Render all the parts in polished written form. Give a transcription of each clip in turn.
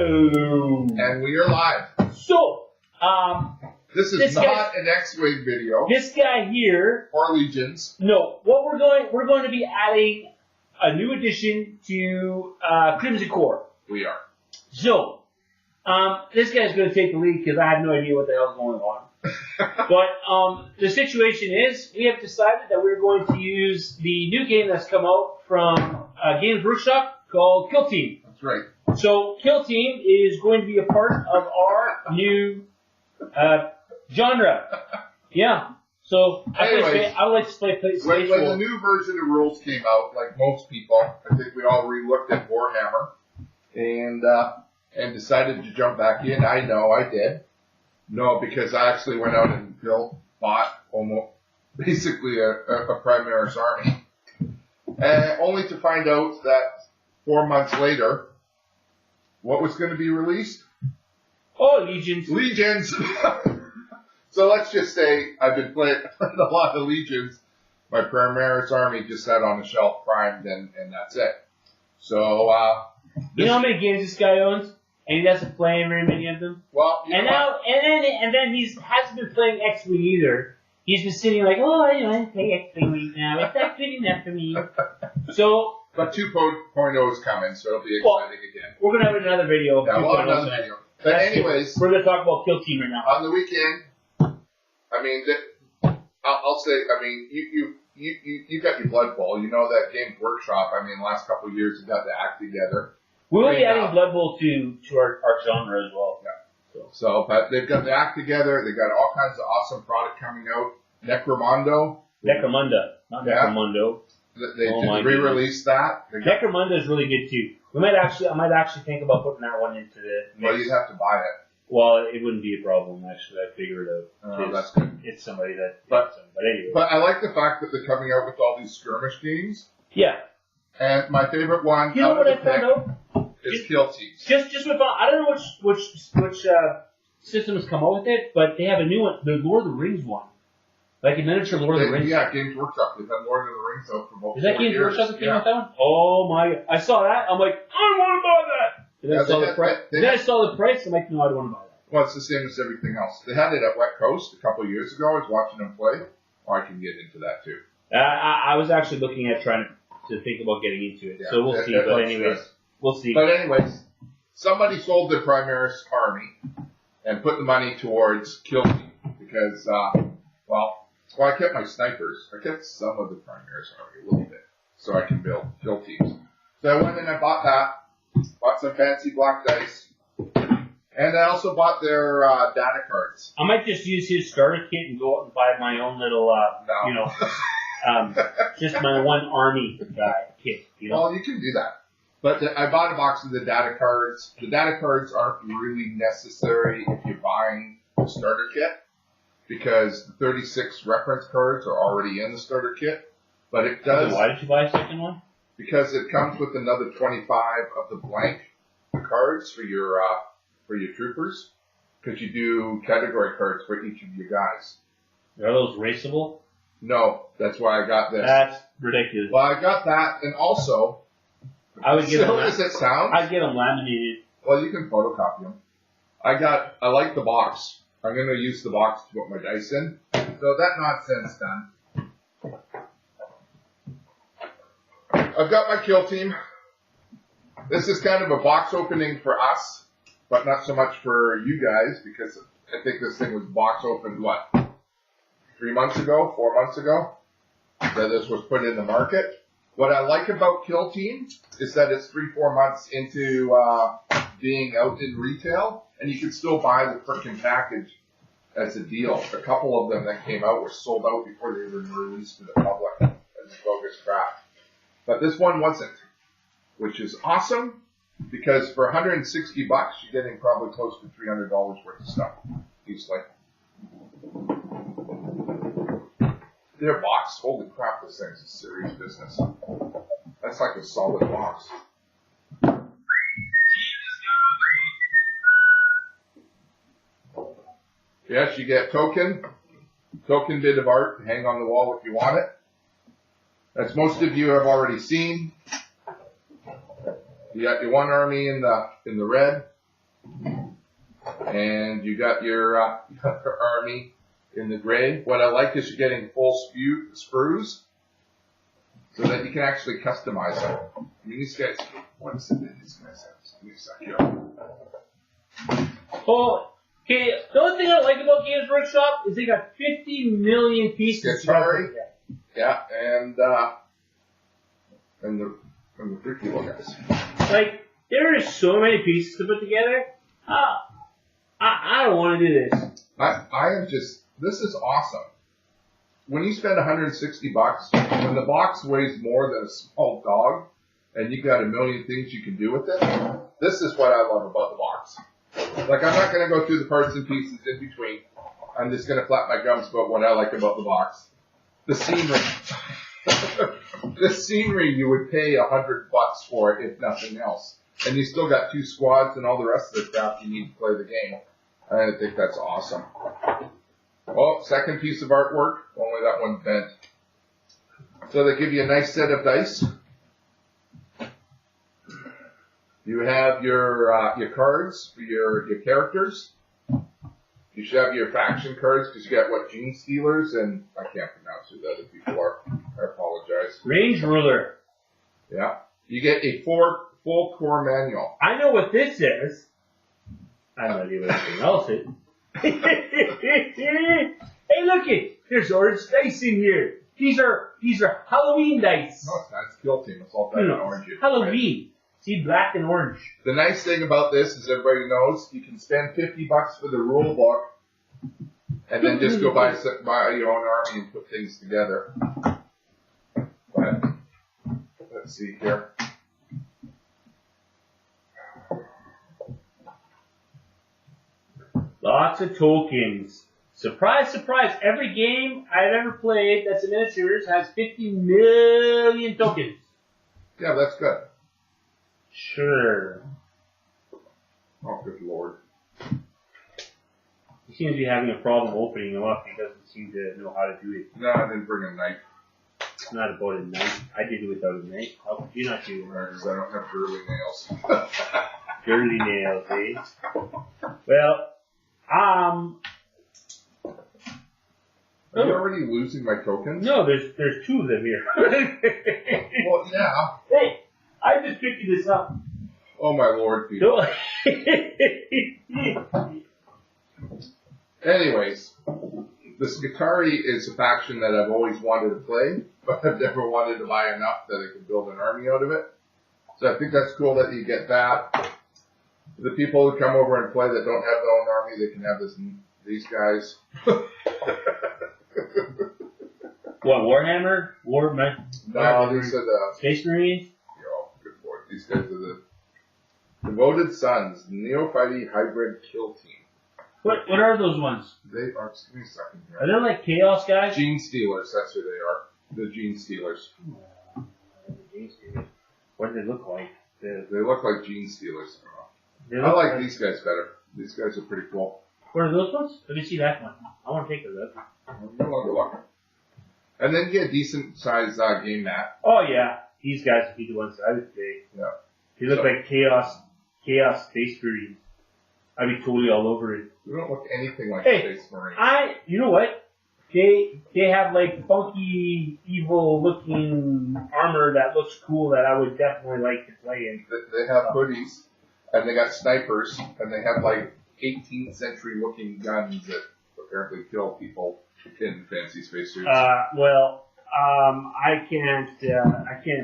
Hello. And we are live. So, this is not an X-Wing video. This guy here. Or Legions. No, what we're going to be adding a new addition to Crimson Core. We are. So, this guy's going to take the lead because I have no idea what the hell's going on. But the situation is, we have decided that we're going to use the new game that's come out from Games Workshop called KillTeam. That's right. So KillTeam is going to be a part of our new genre. Yeah. So I would like to play when the new version of rules came out, like most people, I think we all re-looked at WarHammer and decided to jump back in. I know I did. No, because I actually went out and bought almost basically a Primaris army, only to find out that 4 months later, what was going to be released? Oh, Legions. Legions. So let's just say I've been playing a lot of Legions. My Primaris army just sat on the shelf primed, and that's it. So, you know how many games this guy owns? And he doesn't play very many of them. Well, and then he hasn't been playing X-Wing either. He's been sitting like, oh, I don't play X-Wing right now. It's not good enough for me. So. But 2.0 is coming, so it'll be exciting again. We're gonna have another video. Yeah, we'll have another video. But anyways, we're gonna talk about KillTeam right now. On the weekend, I mean, I'll say, I mean, you got your blood bowl. You know that Games Workshop. I mean, the last couple of years, you got the act together. We will be adding Blood Bowl to our genre as well. Yeah. So, but they've got the act together. They've got all kinds of awesome product coming out. Necromunda, not Necromundo. They re-released that. Necromunda is really good too. I might actually think about putting that one into the mix. Well, you'd have to buy it. Well, it wouldn't be a problem actually. I figured it out. Oh, that's good. It's somebody that. But anyway. But I like the fact that they're coming out with all these skirmish games. Yeah. And my favorite one. You know what I found out? Is KillTeam. Just with I don't know which system has come out with it, but they have a new one, the Lord of the Rings one. Like a miniature Lord of the Rings. Yeah, Games Workshop. They've had Lord of the Rings out for about 4 years. Is that Games Workshop that came out with that one? Oh my! I saw that. I'm like, I want to buy that. Then I saw the price. Then I saw the price. I'm like, no, I don't want to buy that. Well, it's the same as everything else. They had it at West Coast a couple of years ago. I was watching them play. Or I can get into that too. I was actually looking at trying to think about getting into it. Yeah, so we'll see. But anyways, we'll see. But anyways, somebody sold their Primaris army and put the money towards KillTeam because, well, I kept my snipers. I kept some of the Primaris army, a little bit, so I can build KillTeams. So I went and I bought that, bought some fancy black dice, and I also bought their data cards. I might just use his starter kit and go out and buy my own little, just my one army kit. You know? Well, you can do that. But I bought a box of the data cards. The data cards aren't really necessary if you're buying the starter kit, because the 36 reference cards are already in the starter kit. But it does. So why did you buy a second one? Because it comes with another 25 of the blank cards for your troopers. Because you do category cards for each of your guys. Are those raceable? No, that's why I got this. That's ridiculous. Well, I got that, and also. I would get them. Does it sound? I'd get them laminated. Well, you can photocopy them. I like the box. I'm going to use the box to put my dice in. So that nonsense done. I've got my KillTeam. This is kind of a box opening for us, but not so much for you guys, because I think this thing was box opened, 3 months ago, 4 months ago, that this was put in the market. What I like about KillTeam is that it's 3-4 months into being out in retail, and you can still buy the frickin' package as a deal. A couple of them that came out were sold out before they were released to the public as bogus crap. But this one wasn't, which is awesome, because for $160, you're getting probably close to $300 worth of stuff, easily. Their box, holy crap, this thing's a serious business. That's like a solid box. Yes, you get token bit of art to hang on the wall if you want it. As most of you have already seen. You got your one army in the red, And you got your army in the gray. What I like is you're getting full sprues so that you can actually customize them. I mean, these guys, what is it that these guys have? Give me a sec here. Oh, okay. The only thing I like about Games Workshop is they got 50 million pieces. Sketari, yeah, and the freaky little guys. Like, there are so many pieces to put together. I don't want to do this. This is awesome. When you spend $160, when the box weighs more than a small dog, and you got a million things you can do with it, this is what I love about the box. Like, I'm not going to go through the parts and pieces in between. I'm just going to flap my gums about what I like about the box. The scenery. The scenery, you would pay $100 for it, if nothing else. And you still got 2 squads and all the rest of the crap you need to play the game. I think that's awesome. Oh, second piece of artwork. Only that one's bent. So they give you a nice set of dice. You have your cards for your characters. You should have your faction cards because you got Gene Stealers and I can't pronounce who the other people are. I apologize. Range Ruler. Yeah. You get a full core manual. I know what this is. I have no idea what anything else is. Hey, look it! There's orange dice in here. These are Halloween dice. No, it's not. It's KillTeam. It's all red and orange. Halloween. Right? See, black and orange. The nice thing about this is everybody knows you can spend $50 for the rule book, and then just go buy your own army and put things together. But let's see here. Lots of tokens. Surprise, surprise. Every game I've ever played that's in miniatures has 50 million tokens. Yeah, that's good. Sure. Oh, good lord. He seems to be having a problem opening them up. He doesn't seem to know how to do it. No, I didn't bring a knife. It's not about a knife. I did it without a knife. How could you not do it? Because I don't have girly nails. Girly nails, eh? Well, Are you already losing my tokens? No, there's 2 of them here. Well, yeah. Hey, I just picked this up. Oh my lord, people. Anyways, the Skitari is a faction that I've always wanted to play, but I've never wanted to buy enough that I can build an army out of it. So I think that's cool that you get that. The people who come over and play that don't have their own army, they can have these guys. What, Warhammer? No, these are the Space Marines? Yo, good lord. These guys are the Devoted Sons, Neophyte Hybrid Kill Team. What are those ones? They are, give me a second here. Are they like Chaos guys? Gene Stealers, that's who they are. The Gene Stealers. What do they look like? They look like Gene Stealers. I like these guys better. These guys are pretty cool. What are those ones? Let me see that one. I want to take a look. No longer look. And then you get a decent sized game mat. Oh yeah, these guys would be the ones that I would say. Yeah. They look like Chaos Space Marines. I'd be totally all over it. They don't look anything like Space Marines. You know what? They have like funky, evil looking armor that looks cool that I would definitely like to play in. They have hoodies, and they got snipers, and they have like 18th century looking guns that apparently kill people in fancy spacesuits. I can't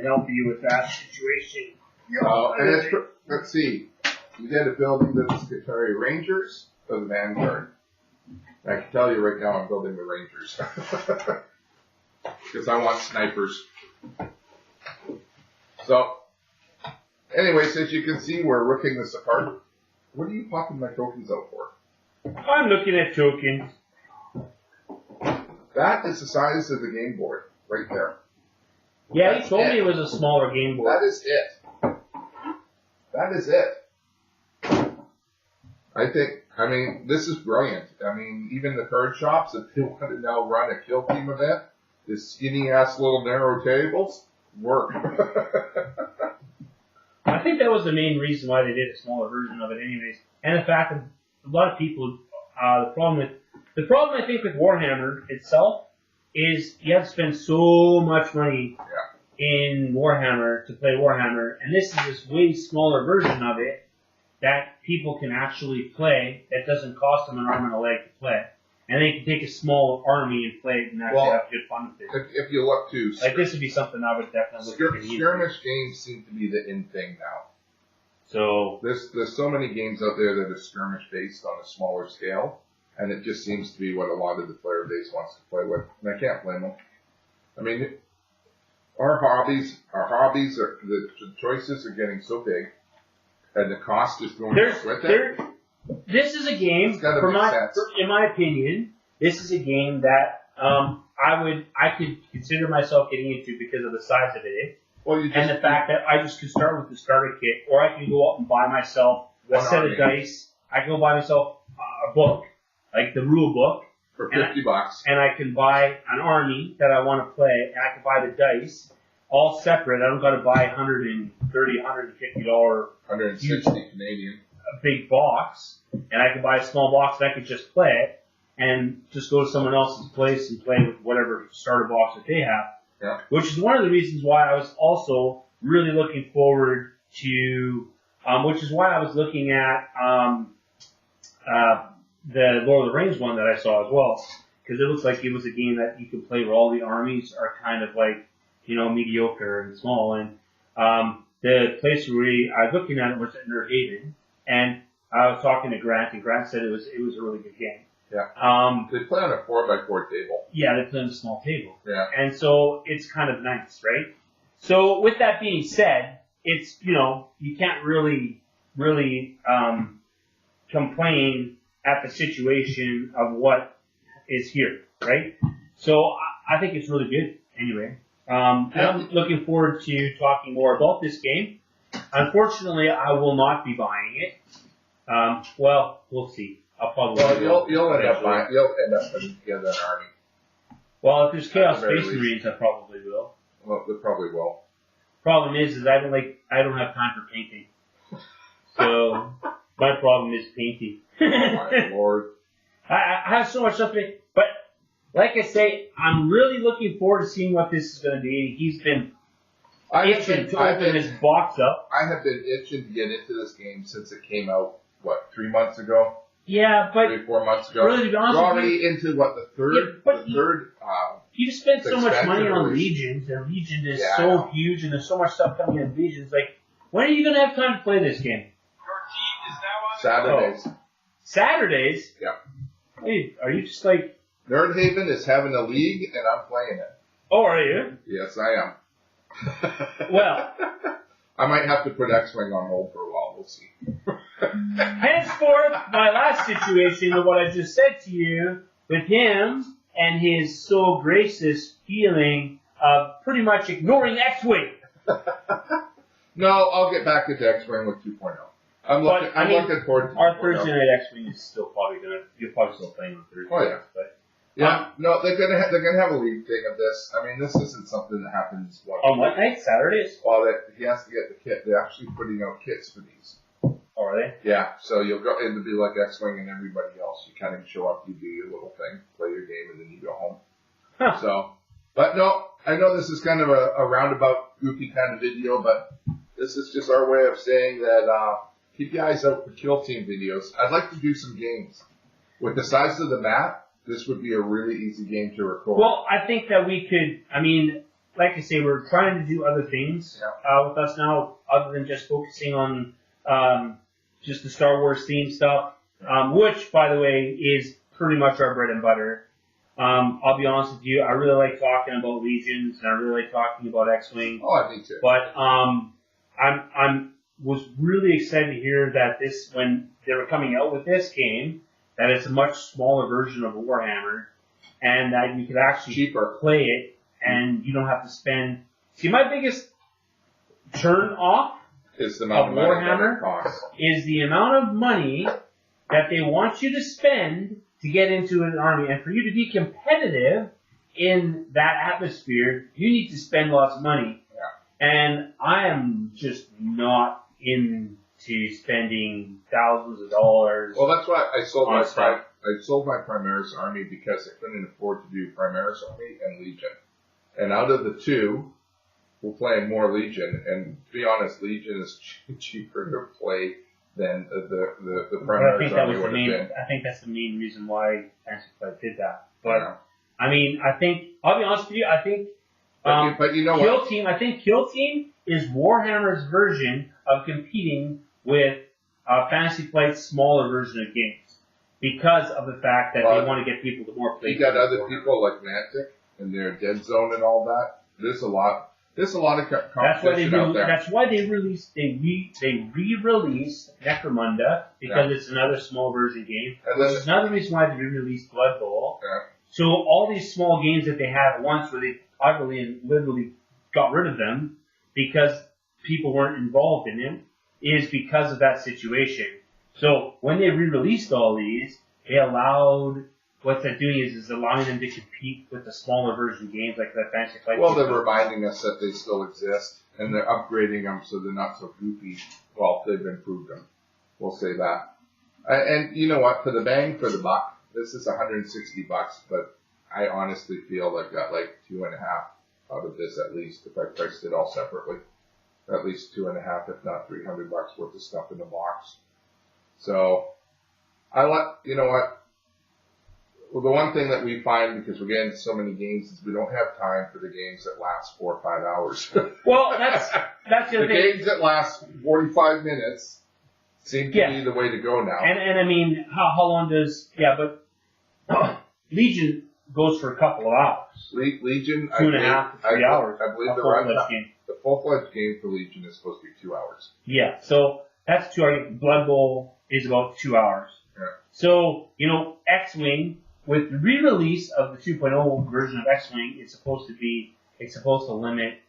help you with that situation. And let's see. You get a building the Skitari Rangers or the Vanguard. I can tell you right now I'm building the Rangers. Because I want snipers. So, anyways, as you can see, we're ripping this apart. What are you popping my tokens out for? I'm looking at tokens. That is the size of the game board, right there. Yeah, he told me it was a smaller game board. That is it. That is it. I mean, this is brilliant. I mean, even the card shops, if they want to now run a KillTeam event, this skinny-ass little narrow tables work. I think that was the main reason why they did a smaller version of it, anyways. And the fact that a lot of people, the problem I think with Warhammer itself is you have to spend so much money in Warhammer to play Warhammer, and this is this way smaller version of it that people can actually play. That doesn't cost them an arm and a leg to play. And they can take a small army and play it and actually have good fun with it. If you look to... Like, this would be something I would definitely look at. Skirmish games seem to be the in thing now. So... There's so many games out there that are skirmish-based on a smaller scale, and it just seems to be what a lot of the player base wants to play with. And I can't blame them. I mean, our hobbies the choices are getting so big, and the cost is going up with it. This is a game, in my opinion, this is a game that I could consider myself getting into because of the size of it, and the fact that I just could start with the starter kit, or I can go out and buy myself a set of dice. I can go buy myself a book, like the rule book, for $50, and I can buy an army that I want to play, and I can buy the dice all separate. I don't got to buy $130, $150, $160 Canadian. A big box, and I could buy a small box and I could just play it and just go to someone else's place and play with whatever starter box that they have. Yeah. Which is one of the reasons why I was also really looking forward to, which is why I was looking at the Lord of the Rings one that I saw as well, because it looks like it was a game that you could play where all the armies are kind of like, mediocre and small. And the place where I was looking at it was at Nerd Haven. And I was talking to Grant, and Grant said it was a really good game. Yeah. They play on a 4x4 table. Yeah, they play on a small table. Yeah. And so it's kind of nice, right? So with that being said, it's you can't really complain at the situation of what is here, right? So I think it's really good. Anyway, I'm looking forward to talking more about this game. Unfortunately, I will not be buying it. Well, we'll see. I'll probably. Well, you'll end up putting together an army. Well, if there's Chaos Space Marines, I probably will. Well, they probably will. Problem is I don't have time for painting. So my problem is painting. Oh my lord! I have so much stuff to make, but like I say, I'm really looking forward to seeing what this is going to be. He's been itching to open his box up. I have been itching to get into this game since it came out, 3 months ago? Yeah, but 3 or 4 months ago. Really, to be honest, we're already into the third. You spent so much money on Legions, and Legion is so huge, and there's so much stuff coming in Legions. Like, when are you going to have time to play this game? Your team is now on Saturdays. Saturdays? Yeah. Hey, are you just like... Nerd Haven is having a league, and I'm playing it. Oh, are you? Yes, I am. Well, I might have to put X-Wing on hold for a while. We'll see. Henceforth, my last situation of what I just said to you, with him and his so gracious feeling of pretty much ignoring X-Wing. No, I'll get back into X-Wing with 2.0. I'm looking forward to our Thursday night X-Wing is still probably you're probably still playing on Thursday. Oh yeah. But, no, they're gonna have a league thing of this. I mean, this isn't something that happens on what night? Saturdays? Well, he has to get the kit. They're actually putting out kits for these. Oh, are they? Yeah. So you'll go. It'll be like X-Wing and everybody else. You kind of show up, you do your little thing, play your game, and then you go home. Huh. So, but no, I know this is kind of a roundabout, goofy kind of video, but this is just our way of saying that keep your eyes out for Kill Team videos. I'd like to do some games with the size of the map. This would be a really easy game to record. Well, I think that we could, like I say, we're trying to do other things with us now, other than just focusing on just the Star Wars theme stuff, which, by the way, is pretty much our bread and butter. I'll be honest with you, I really like talking about Legions, and I really like talking about X-Wing. Oh, I think too. But I was really excited to hear that when they were coming out with this game, that it's a much smaller version of Warhammer, and that you could actually play it, and you don't have to spend... See, my biggest turn off is the amount of Warhammer is the amount of money that they want you to spend to get into an army. And for you to be competitive in that atmosphere, you need to spend lots of money. And I am just not into spending thousands of dollars. Well, that's why I sold on my stuff. I sold my Primaris Army because I couldn't afford to do Primaris Army and Legion. And out of the two, we're playing more Legion. And to be honest, Legion is cheaper to play than the Primaris Army would have been. I think that's the main reason why Fantasy Flight did that. But I mean, I think I'll be honest with you. I think but you know Kill what? Team. I think Kill Team is Warhammer's version of competing with Fantasy Flight's smaller version of games because of the fact that they want to get people to more play. You got other people like Mantic and their Dead Zone and all that. There's a lot of competition out there. That's why they re-released Necromunda because it's another small version game. And Which is another reason why they re-released Blood Bowl. Yeah. So all these small games that they had at once, where they utterly and literally got rid of them because people weren't involved in them, is because of that situation. So when they re-released all these, they allowed. What they're doing is allowing them to compete with the smaller version games like the Fantasy Flight. Well, they're reminding us that they still exist, and they're upgrading them so they're not so goofy. Well, they've improved them. We'll say that. And you know what? For the bang for the buck, this is $160, but I honestly feel like I got like 2.5 out of this at least if I priced it all separately. At least 2.5, if not $300 worth of stuff in the box. So you know what? Well, the one thing that we find, because we're getting so many games, is we don't have time for the games that last 4 or 5 hours. Well, that's the other thing. The games that last 45 minutes seem to be the way to go now. And I mean, how long does... Yeah, but Legion goes for a couple of hours. Legion... 2.5 to 3 hours. I believe the full-fledged game for Legion is supposed to be 2 hours. Yeah, so that's 2 hours. Blood Bowl is about 2 hours. Yeah. So, X-Wing... With the re-release of the 2.0 version of X-Wing, it's supposed to limit,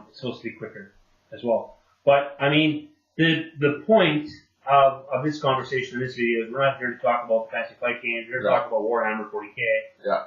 it's supposed to be quicker as well. But, I mean, the point of this conversation in this video is we're not here to talk about Fantasy Flight games, we're here to talk about Warhammer 40K.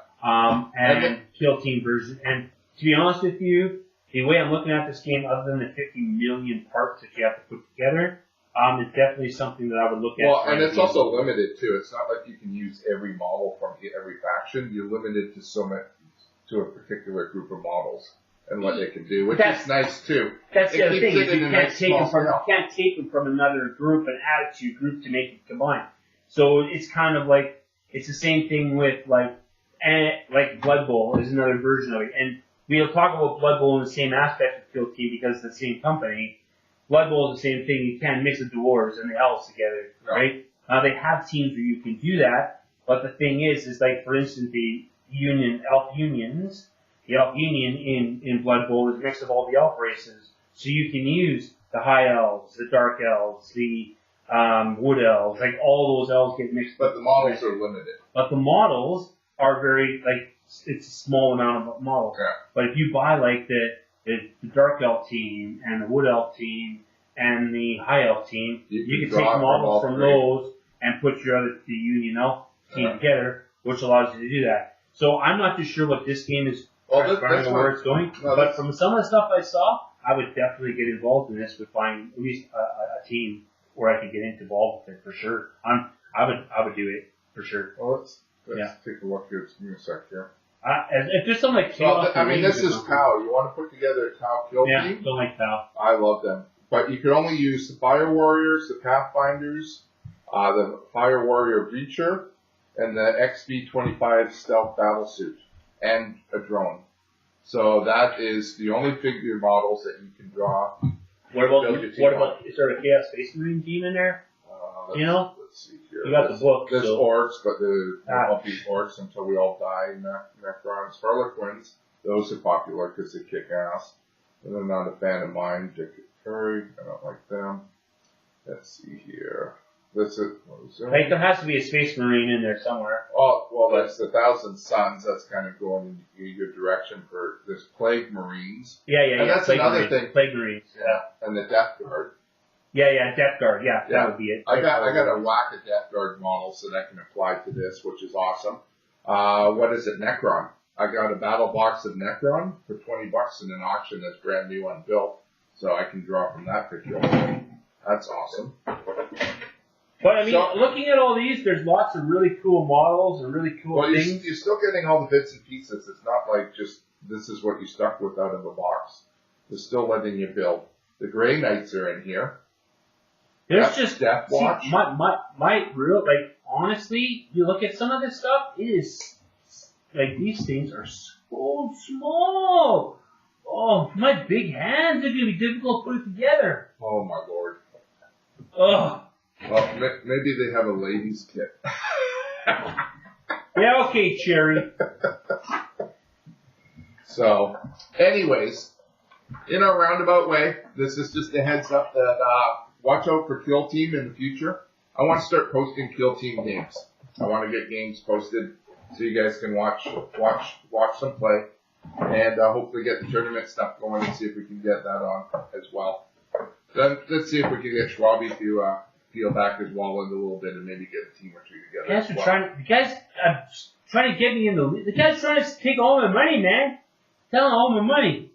And Kill Team version. And to be honest with you, the way I'm looking at this game, other than the 50 million parts that you have to put together, it's definitely something that I would look at. Well, and it's also limited too. It's not like you can use every model from every faction. You're limited to a particular group of models and what they can do, which is nice too. That's the other thing. You can't take them from another group and add it to your group to make it combine. So it's kind of like it's the same thing with like Blood Bowl is another version of it. And we'll talk about Blood Bowl in the same aspect of Kill Team because it's the same company. Blood Bowl is the same thing. You can't mix the dwarves and the elves together, right? They have teams where you can do that, but the thing is like, for instance, the elf union in Blood Bowl is a mix of all the elf races. So you can use the high elves, the dark elves, the wood elves, like all those elves get mixed. But the models are limited. But the models are very, it's a small amount of models. Yeah. But if you buy like the Dark Elf team and the Wood Elf team and the High Elf team, you can take models from those and put the Union Elf team together, which allows you to do that. So I'm not too sure what this game is or where it's going, but from some of the stuff I saw, I would definitely get involved in this with finding at least a team where I could get involved with it for sure. I would do it for sure. Well, let's take a look here. Give me a sec here. If there's something like Chaos, this is POW. You want to put together a POW kill team? Yeah, don't like POW. I love them. But you can only use the Fire Warriors, the Pathfinders, the Fire Warrior Breacher, and the XB-25 Stealth Battlesuit, and a drone. So that is the only figure models that you can draw. What about is there a Chaos Space Marine team in there? Let's see here. You got the book. There's orcs, but there won't be orcs until we all die in Necrons. Harlequins, those are popular because they kick ass. And I'm not a fan of mine. Jacob Curry, I don't like them. Let's see here. What is it? There has to be a Space Marine in there somewhere. Oh, well, that's the Thousand Suns. That's kind of going in your direction for this Plague Marines. And that's another thing. Plague Marines. Yeah. And the Death Guard. Death Guard. Yeah, that would be it. I got a whack of Death Guard models that I can apply to this, which is awesome. What is it? Necron. I got a battle box of Necron for $20 in an auction that's brand new unbuilt. So I can draw from that picture. That's awesome. But I mean, looking at all these, there's lots of really cool models and really cool things. You're still getting all the bits and pieces. It's not like just this is what you stuck with out of the box. They're still letting you build. The Grey Knights are in here. There's just Death Watch. See, my real honestly, you look at some of this stuff, it is like these things are so small. Oh, my big hands are gonna be difficult to put it together. Oh my lord. Oh. Well, maybe they have a ladies' kit. Yeah, okay, Cherry. So, anyways, in a roundabout way, this is just a heads up that watch out for Kill Team in the future. I want to start posting Kill Team games. I want to get games posted so you guys can watch them play, and hopefully get the tournament stuff going and see if we can get that on as well. Then let's see if we can get Schwabi to peel back his wallet a little bit and maybe get a team or two together. The guys are trying to get me in the guy's trying to take all my money, man. Tell him all my money.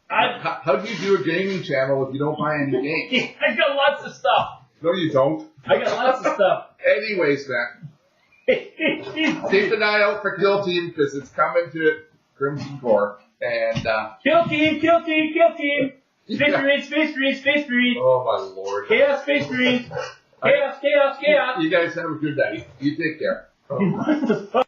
How do you do a gaming channel if you don't buy any games? I got lots of stuff. No, you don't. I got lots of stuff. Anyways, man. Keep an eye out for Kill Team because it's coming to Crimson Core. And Kill Team, Kill Team, Kill Team. Space Marines, Space Marines, Space Marines. Oh my lord. Chaos, Space Marines. Chaos, chaos, chaos. You guys have a good night. You take care. What the fuck?